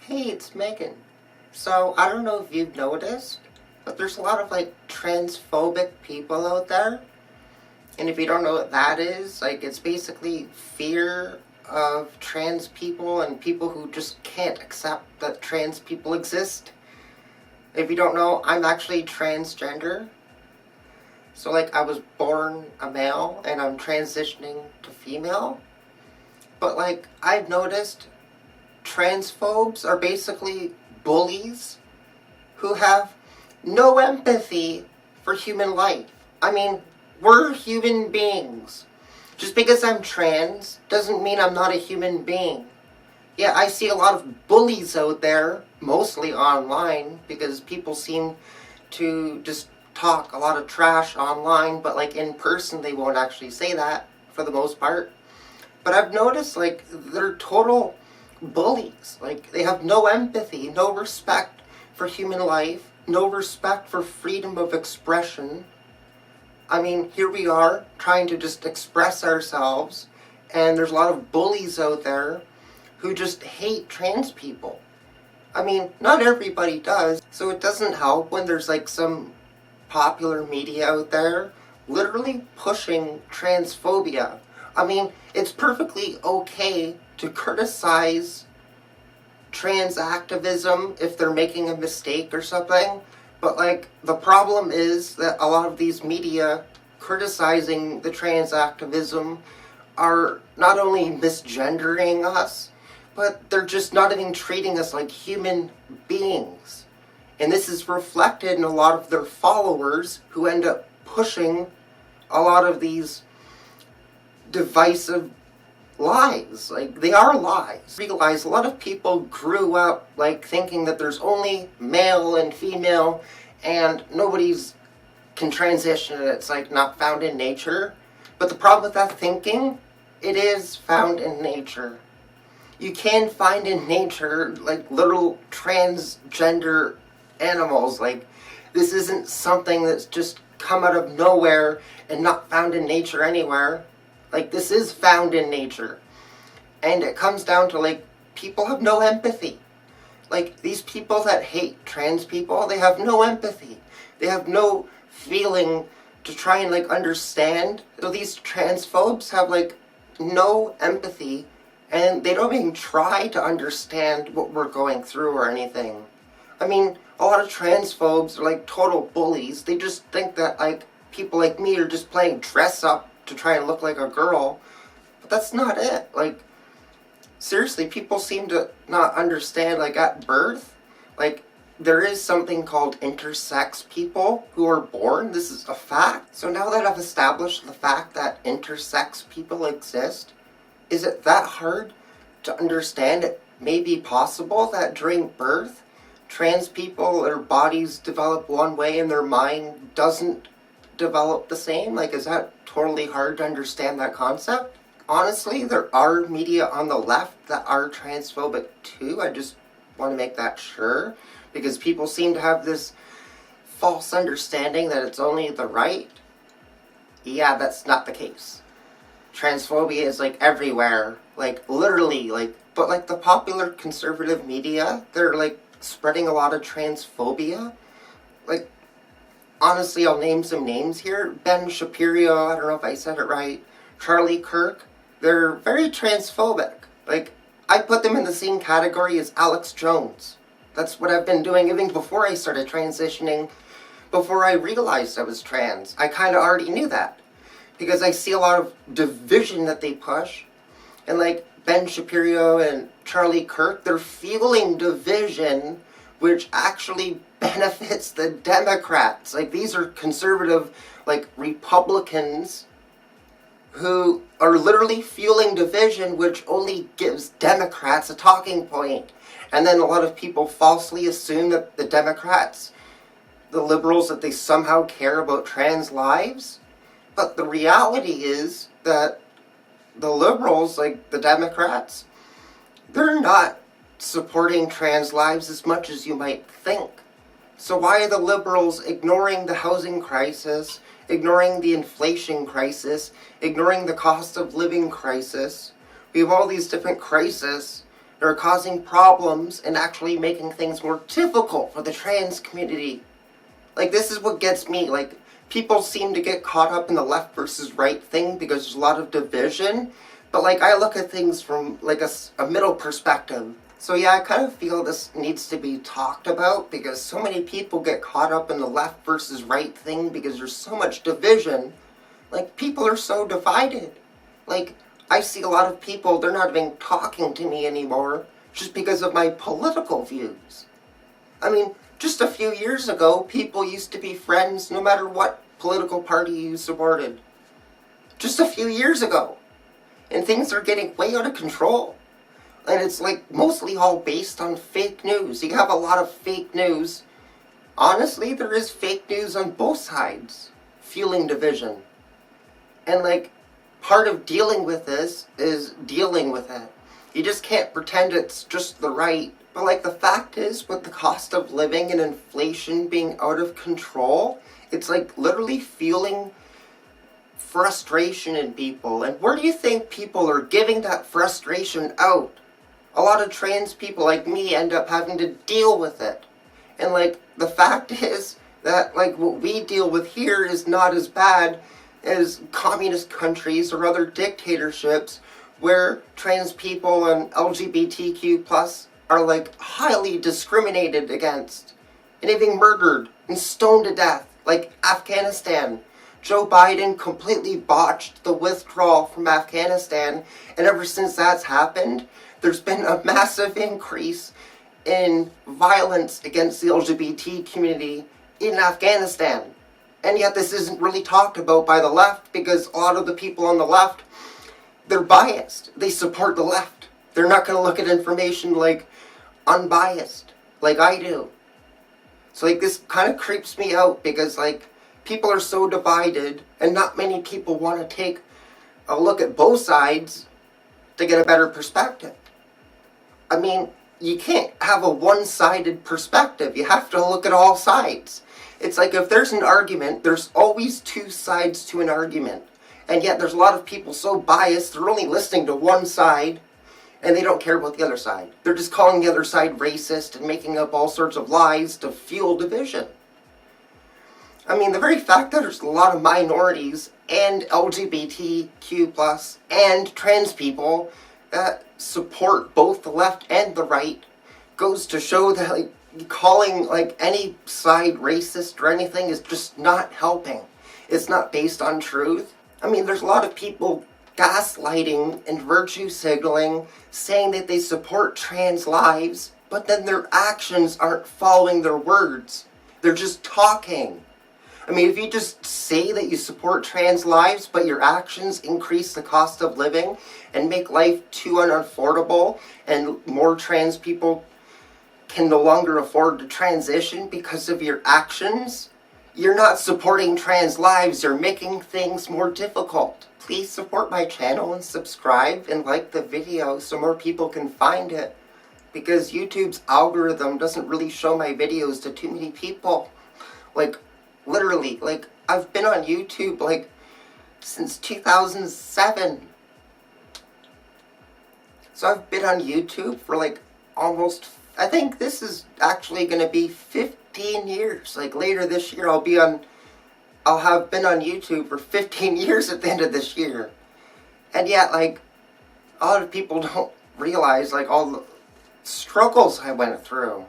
Hey, it's Megan. So, I don't know if you've noticed, but there's a lot of transphobic people out there. And if you don't know what that is, it's basically fear of trans people and people who just can't accept that trans people exist. If you don't know, I'm actually transgender. So, I was born a male and I'm transitioning to female. But, I've noticed transphobes are basically bullies who have no empathy for human life. I mean, we're human beings. Just because I'm trans doesn't mean I'm not a human being. Yeah, I see a lot of bullies out there, mostly online, because people seem to just talk a lot of trash online, but in person they won't actually say that, for the most part. But I've noticed, they're total bullies. They have no empathy, no respect for human life, no respect for freedom of expression. I mean, here we are, trying to just express ourselves, and there's a lot of bullies out there who just hate trans people. I mean, not everybody does, so it doesn't help when there's some popular media out there literally pushing transphobia. I mean, it's perfectly okay to criticize trans activism if they're making a mistake or something, but the problem is that a lot of these media criticizing the trans activism are not only misgendering us, but they're just not even treating us like human beings. And this is reflected in a lot of their followers who end up pushing a lot of these divisive lies. They are lies. Realize a lot of people grew up thinking that there's only male and female and nobody's can transition and it's not found in nature. But the problem with that thinking, it is found in nature. You can find in nature little transgender animals. This isn't something that's just come out of nowhere and not found in nature anywhere. This is found in nature. And it comes down to, people have no empathy. These people that hate trans people, they have no empathy. They have no feeling to try and, understand. So these transphobes have, no empathy, and they don't even try to understand what we're going through or anything. I mean, a lot of transphobes are, total bullies. They just think that, people like me are just playing dress up to try and look like a girl, but that's not it. Seriously, people seem to not understand, at birth, there is something called intersex people who are born. This is a fact. So now that I've established the fact that intersex people exist, is it that hard to understand it may be possible that during birth, trans people, their bodies develop one way and their mind doesn't develop the same? Is that totally hard to understand that concept? Honestly, there are media on the left that are transphobic too. I just want to make that sure, because people seem to have this false understanding that it's only the right. Yeah, that's not the case. Transphobia is everywhere, literally, but the popular conservative media, they're spreading a lot of transphobia. Honestly, I'll name some names here. Ben Shapiro, I don't know if I said it right. Charlie Kirk, they're very transphobic. I put them in the same category as Alex Jones. That's what I've been doing even before I started transitioning, before I realized I was trans. I kind of already knew that, because I see a lot of division that they push. And Ben Shapiro and Charlie Kirk, they're fueling division, which actually benefits the Democrats. These are conservative, Republicans who are literally fueling division, which only gives Democrats a talking point. And then a lot of people falsely assume that the Democrats, the liberals, that they somehow care about trans lives. But the reality is that the liberals, the Democrats, they're not supporting trans lives as much as you might think. So why are the liberals ignoring the housing crisis, ignoring the inflation crisis, ignoring the cost of living crisis? We have all these different crises, They're causing problems and actually making things more difficult for the trans community. Like, this is what gets me. Like, people seem to get caught up in the left versus right thing because there's a lot of division. But, like, I look at things from, like, a middle perspective. So, yeah, I kind of feel this needs to be talked about because so many people get caught up in the left versus right thing because there's so much division. Like, people are so divided. Like, I see a lot of people, they're not even talking to me anymore just because of my political views. I mean, just a few years ago, people used to be friends no matter what political party you supported. Just a few years ago. And things are getting way out of control. And it's like mostly all based on fake news. You have a lot of fake news. Honestly, there is fake news on both sides, fueling division. And like, part of dealing with this is dealing with it. You just can't pretend it's just the right. But like, the fact is, with the cost of living and inflation being out of control, it's like literally fueling frustration in people. And where do you think people are giving that frustration out? A lot of trans people like me end up having to deal with it. And like, the fact is that like what we deal with here is not as bad as communist countries or other dictatorships where trans people and LGBTQ plus are like highly discriminated against and even murdered and stoned to death, like Afghanistan. Joe Biden completely botched the withdrawal from Afghanistan, and ever since that's happened, there's been a massive increase in violence against the LGBT community in Afghanistan. And yet this isn't really talked about by the left because a lot of the people on the left, they're biased. They support the left. They're not going to look at information like unbiased, like I do. So like, this kind of creeps me out because like, people are so divided and not many people want to take a look at both sides to get a better perspective. I mean, you can't have a one-sided perspective. You have to look at all sides. It's like if there's an argument, there's always two sides to an argument. And yet there's a lot of people so biased, they're only listening to one side and they don't care about the other side. They're just calling the other side racist and making up all sorts of lies to fuel division. I mean, the very fact that there's a lot of minorities and LGBTQ plus and trans people that support both the left and the right goes to show that like, calling like any side racist or anything is just not helping. It's not based on truth. I mean, there's a lot of people gaslighting and virtue signaling, saying that they support trans lives, but then their actions aren't following their words. They're just talking. I mean, if you just say that you support trans lives, but your actions increase the cost of living and make life too unaffordable, and more trans people can no longer afford to transition because of your actions, you're not supporting trans lives, you're making things more difficult. Please support my channel and subscribe and like the video so more people can find it, because YouTube's algorithm doesn't really show my videos to too many people. Like, literally, like, I've been on YouTube, like, since 2007. So I've been on YouTube for, like, almost, I think this is actually going to be 15 years. Like, later this year, I'll have been on YouTube for 15 years at the end of this year. And yet, like, a lot of people don't realize, like, all the struggles I went through.